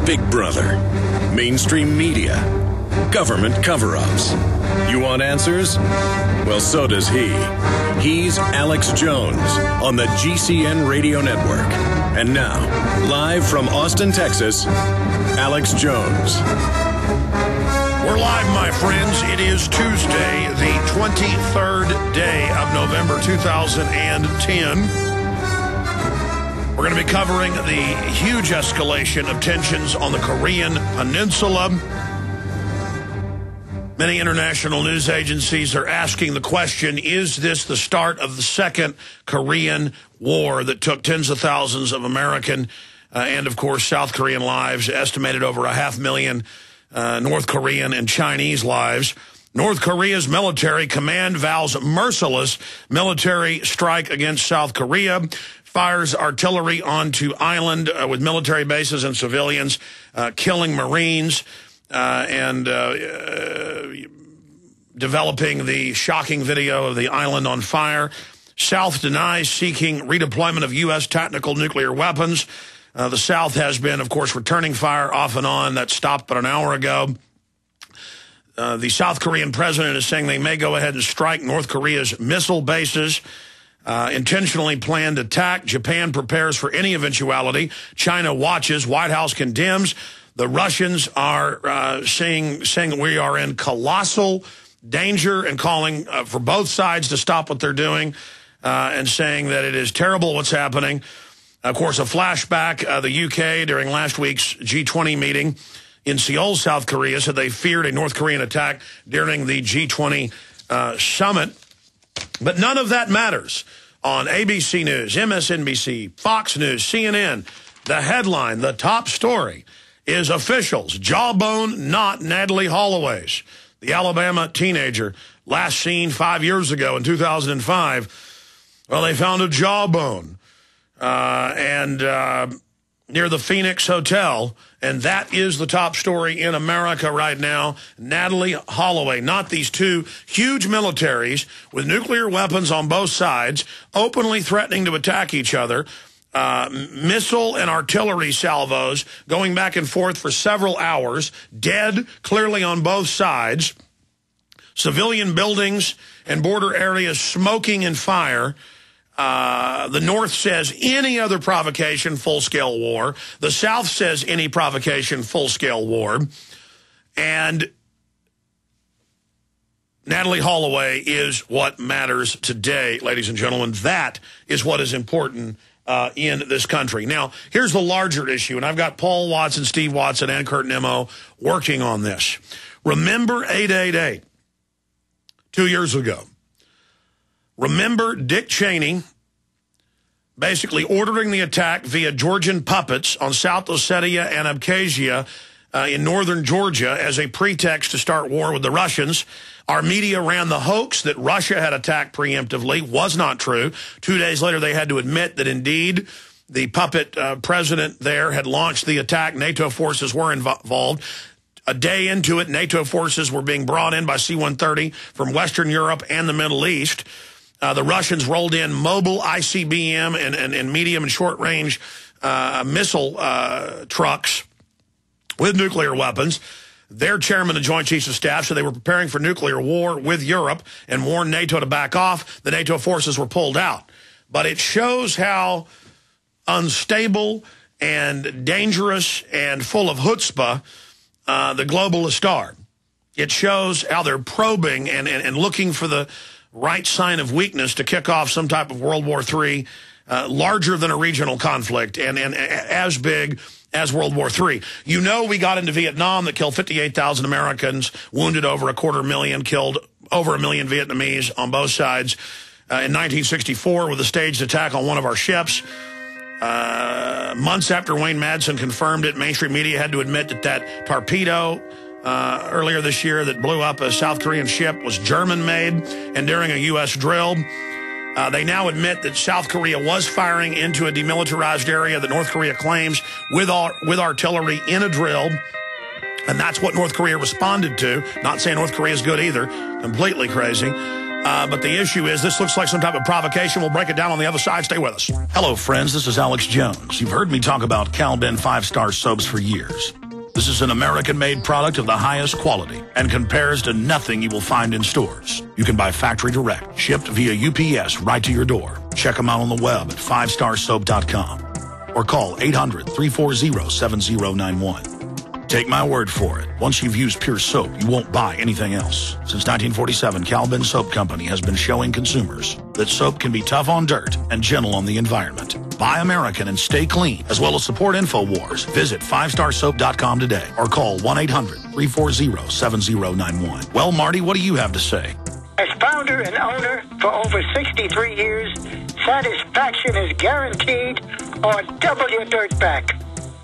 Big Brother, mainstream media, government cover-ups. You want answers? Well, so does he. He's Alex Jones on the GCN Radio Network. And now, live from Austin, Texas, Alex Jones. We're live, my friends. It is Tuesday, the 23rd day of November 2010. We're going to be covering the huge escalation of tensions on the Korean Peninsula. Many international news agencies are asking the question, is this the start of the second Korean war that took tens of thousands of American and, of course, South Korean lives, estimated over 500,000 North Korean and Chinese lives? North Korea's military command vows merciless military strike against South Korea, fires artillery onto island with military bases and civilians, killing Marines, and developing the shocking video of the island on fire. South denies seeking redeployment of U.S. tactical nuclear weapons. The South has been, of course, returning fire off and on. That stopped but an hour ago. The South Korean president is saying they may go ahead and strike North Korea's missile bases. Intentionally planned attack. Japan prepares for any eventuality. China watches. White House condemns. The Russians are saying that we are in colossal danger and calling for both sides to stop what they're doing and saying that it is terrible what's happening. Of course, a flashback, the UK during last week's G20 meeting in Seoul, South Korea, said they feared a North Korean attack during the G20 summit. But none of that matters. On ABC News, MSNBC, Fox News, CNN, the headline, the top story is officials jawbone not Natalie Holloway's. The Alabama teenager, last seen 5 years ago in 2005. Well, they found a jawbone near the Phoenix Hotel, and that is the top story in America right now. Natalie Holloway, not these two huge militaries with nuclear weapons on both sides, openly threatening to attack each other, missile and artillery salvos going back and forth for several hours, dead clearly on both sides, civilian buildings and border areas smoking in fire. The North says any other provocation, full-scale war. The South says any provocation, full-scale war. And Natalie Holloway is what matters today, ladies and gentlemen. That is what is important in this country. Now, here's the larger issue, and I've got Paul Watson, Steve Watson, and Kurt Nimmo working on this. Remember 888, 2 years ago. Remember Dick Cheney basically ordering the attack via Georgian puppets on South Ossetia and Abkhazia in northern Georgia as a pretext to start war with the Russians. Our media ran the hoax that Russia had attacked preemptively. Was not true. 2 days later, they had to admit that indeed the puppet president there had launched the attack. NATO forces were involved. A day into it, NATO forces were being brought in by C-130 from Western Europe and the Middle East. The Russians rolled in mobile ICBM and medium and short-range missile trucks with nuclear weapons. Their chairman of the Joint Chiefs of Staff said they were preparing for nuclear war with Europe and warned NATO to back off. The NATO forces were pulled out. But it shows how unstable and dangerous and full of chutzpah the globalists are. It shows how they're probing and looking for the right sign of weakness to kick off some type of World War III, larger than a regional conflict and as big as World War III. You know, we got into Vietnam that killed 58,000 Americans, wounded over 250,000, killed over 1 million Vietnamese on both sides in 1964 with a staged attack on one of our ships. Months after Wayne Madsen confirmed it, mainstream media had to admit that torpedo earlier this year that blew up a South Korean ship was German-made and during a U.S. drill. They now admit that South Korea was firing into a demilitarized area that North Korea claims with artillery in a drill. And that's what North Korea responded to. Not saying North Korea is good either. Completely crazy. But the issue is this looks like some type of provocation. We'll break it down on the other side. Stay with us. Hello, friends. This is Alex Jones. You've heard me talk about Cal-Ben 5-star soaps for years. This is an American-made product of the highest quality and compares to nothing you will find in stores. You can buy factory direct, shipped via UPS right to your door. Check them out on the web at 5starsoap.com or call 800-340-7091. Take my word for it. Once you've used pure soap, you won't buy anything else. Since 1947, Cal-Ben Soap Company has been showing consumers that soap can be tough on dirt and gentle on the environment. Buy American and stay clean, as well as support InfoWars. Visit 5starsoap.com today or call 1-800-340-7091. Well, Marty, what do you have to say? As founder and owner for over 63 years, satisfaction is guaranteed or double your dirt back.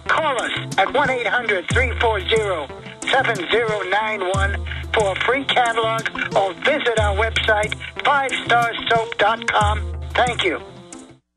Call us at 1-800-340-7091 for a free catalog or visit our website, 5starsoap.com. Thank you.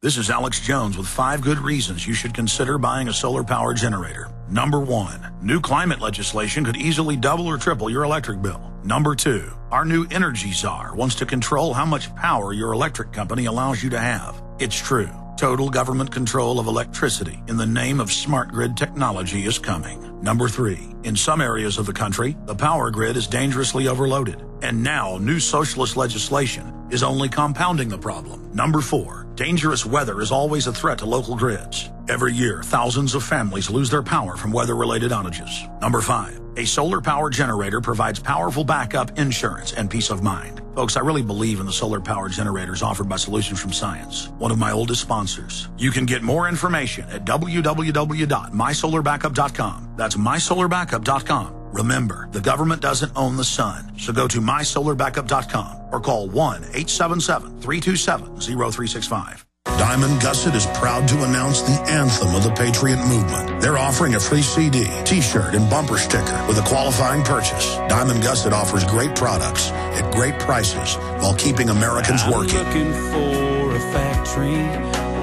This is Alex Jones with 5 good reasons you should consider buying a solar power generator. Number 1, new climate legislation could easily double or triple your electric bill. Number 2, our new energy czar wants to control how much power your electric company allows you to have. It's true. Total government control of electricity in the name of smart grid technology is coming. Number 3, in some areas of the country, the power grid is dangerously overloaded. And now, new socialist legislation is only compounding the problem. Number 4, dangerous weather is always a threat to local grids. Every year, thousands of families lose their power from weather-related outages. Number 5, a solar power generator provides powerful backup insurance and peace of mind. Folks, I really believe in the solar power generators offered by Solutions from Science, one of my oldest sponsors. You can get more information at www.mysolarbackup.com. That's mysolarbackup.com. Remember, the government doesn't own the sun, so go to mysolarbackup.com or call 1-877-327-0365. Diamond Gusset is proud to announce the anthem of the Patriot Movement. They're offering a free CD, T-shirt, and bumper sticker with a qualifying purchase. Diamond Gusset offers great products at great prices while keeping Americans working. I'm looking for a factory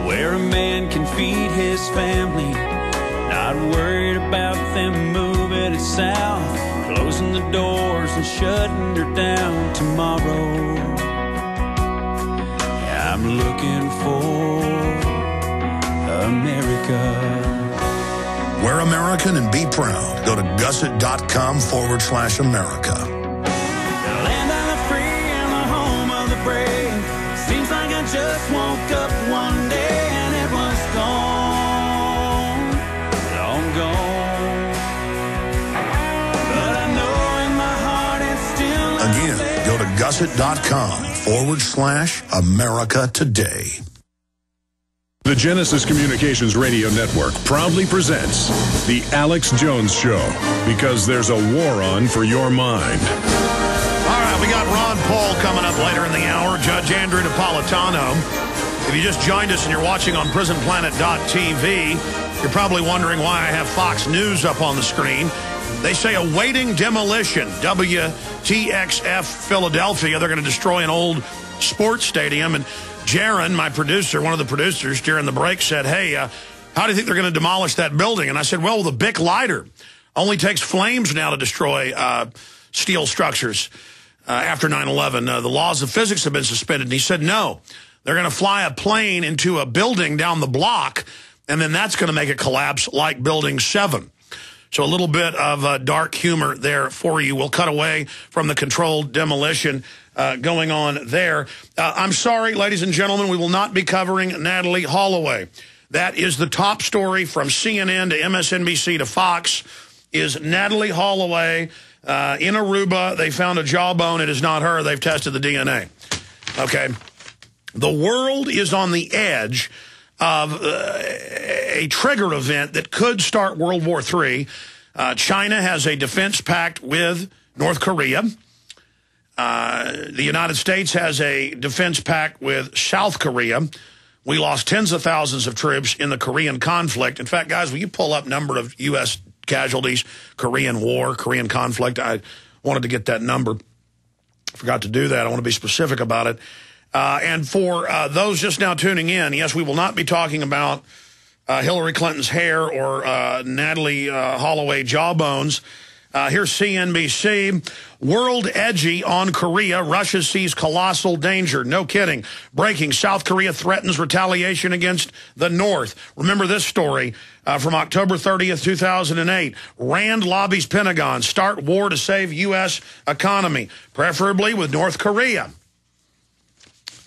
where a man can feed his family, not worried about them moving it south, closing the doors and shutting her down tomorrow. I'm looking for America. We're American and be proud. Go to gusset.com/America. The land of the free and the home of the brave. Seems like I just woke up one day and it was gone, long gone. But I know in my heart it's still Again, go to gusset.com/America today. The Genesis Communications Radio Network proudly presents The Alex Jones Show, because there's a war on for your mind. All right, we got Ron Paul coming up later in the hour, Judge Andrew Napolitano. If you just joined us and you're watching on prisonplanet.tv, you're probably wondering why I have Fox News up on the screen. They say awaiting demolition, WTXF Philadelphia. They're going to destroy an old sports stadium. And Jaron, my producer, one of the producers during the break said, hey, how do you think they're going to demolish that building? And I said, well, the Bic lighter only takes flames now to destroy steel structures after 9/11. The laws of physics have been suspended. And he said, no, they're going to fly a plane into a building down the block, and then that's going to make it collapse like Building 7. So a little bit of dark humor there for you. We'll cut away from the controlled demolition going on there. I'm sorry, ladies and gentlemen, we will not be covering Natalie Holloway. That is the top story from CNN to MSNBC to Fox, is Natalie Holloway in Aruba. They found a jawbone. It is not her. They've tested the DNA. Okay. The world is on the edge of a trigger event that could start World War III. China has a defense pact with North Korea. The United States has a defense pact with South Korea. We lost tens of thousands of troops in the Korean conflict. In fact, guys, will you pull up number of U.S. casualties, Korean War, Korean conflict? I wanted to get that number. Forgot to do that. I want to be specific about it. And for those just now tuning in, yes, we will not be talking about Hillary Clinton's hair or Natalie Holloway jawbones. Here's CNBC. World edgy on Korea. Russia sees colossal danger. No kidding. Breaking. South Korea threatens retaliation against the North. Remember this story from October 30th, 2008. Rand lobbies Pentagon. Start war to save U.S. economy, preferably with North Korea.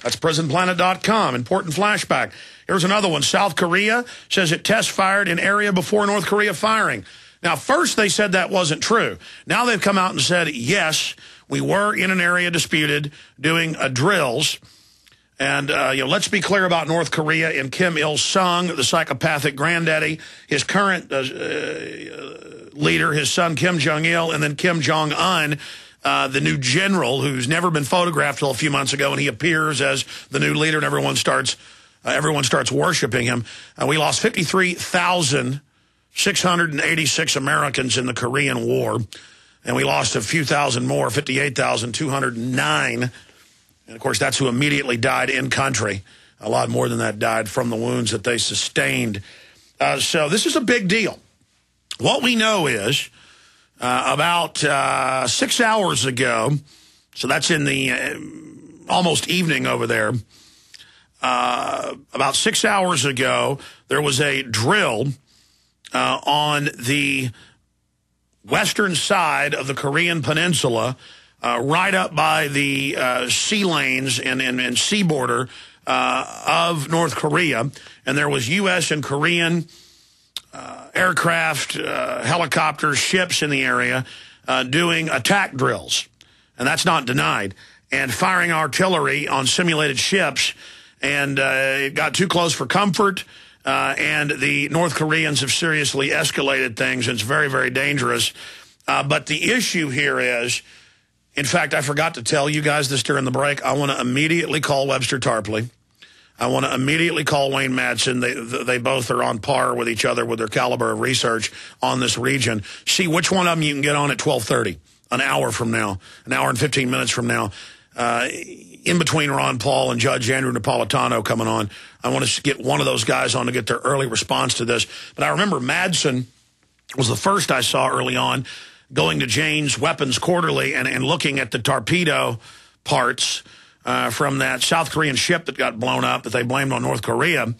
That's prisonplanet.com. Important flashback. Here's another one. South Korea says it test fired in area before North Korea firing. Now, first they said that wasn't true. Now they've come out and said, yes, we were in an area disputed doing drills. And, let's be clear about North Korea and Kim Il-sung, the psychopathic granddaddy, his current leader, his son Kim Jong-il, and then Kim Jong-un, the new general who's never been photographed till a few months ago, and he appears as the new leader, and everyone starts worshiping him. We lost 53,686 Americans in the Korean War, and we lost a few thousand more, 58,209. And, of course, that's who immediately died in country. A lot more than that died from the wounds that they sustained. So this is a big deal. What we know is about 6 hours ago, so that's in the almost evening over there, about 6 hours ago, there was a drill on the western side of the Korean Peninsula, right up by the sea lanes and sea border of North Korea. And there was U.S. and Korean aircraft, helicopters, ships in the area doing attack drills. And that's not denied. And firing artillery on simulated ships. And it got too close for comfort. And the North Koreans have seriously escalated things. And it's very, very dangerous. But the issue here is, in fact, I forgot to tell you guys this during the break. I want to immediately call Webster Tarpley. I want to immediately call Wayne Madsen. They both are on par with each other with their caliber of research on this region. See which one of them you can get on at 12:30, an hour from now, an hour and 15 minutes from now. In between Ron Paul and Judge Andrew Napolitano coming on. I want to get one of those guys on to get their early response to this. But I remember Madsen was the first I saw early on, going to Jane's Weapons Quarterly and looking at the torpedo parts from that South Korean ship that got blown up that they blamed on North Korea,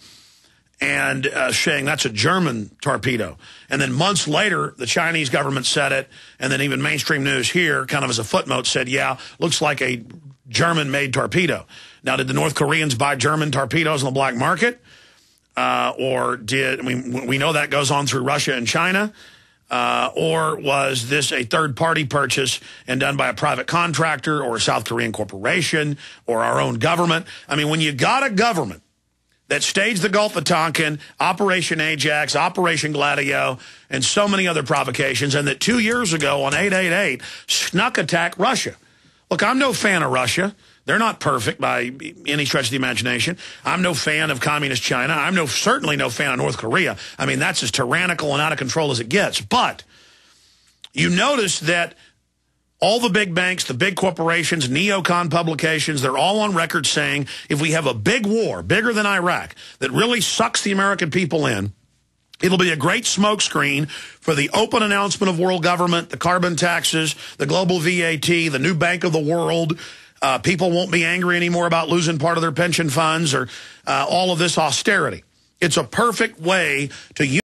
and saying that's a German torpedo. And then months later, the Chinese government said it, and then even mainstream news here, kind of as a footnote, said, yeah, looks like a German-made torpedo. Now, did the North Koreans buy German torpedoes on the black market? Or we know that goes on through Russia and China. Or was this a third-party purchase and done by a private contractor or a South Korean corporation or our own government? I mean, when you got a government that staged the Gulf of Tonkin, Operation Ajax, Operation Gladio, and so many other provocations, and that 2 years ago on 8/88 snuck attack Russia. Look, I'm no fan of Russia. They're not perfect by any stretch of the imagination. I'm no fan of communist China. I'm certainly no fan of North Korea. I mean, that's as tyrannical and out of control as it gets. But you notice that all the big banks, the big corporations, neocon publications, they're all on record saying if we have a big war, bigger than Iraq, that really sucks the American people in, it'll be a great smokescreen for the open announcement of world government, the carbon taxes, the global VAT, the new bank of the world. People won't be angry anymore about losing part of their pension funds or all of this austerity. It's a perfect way to use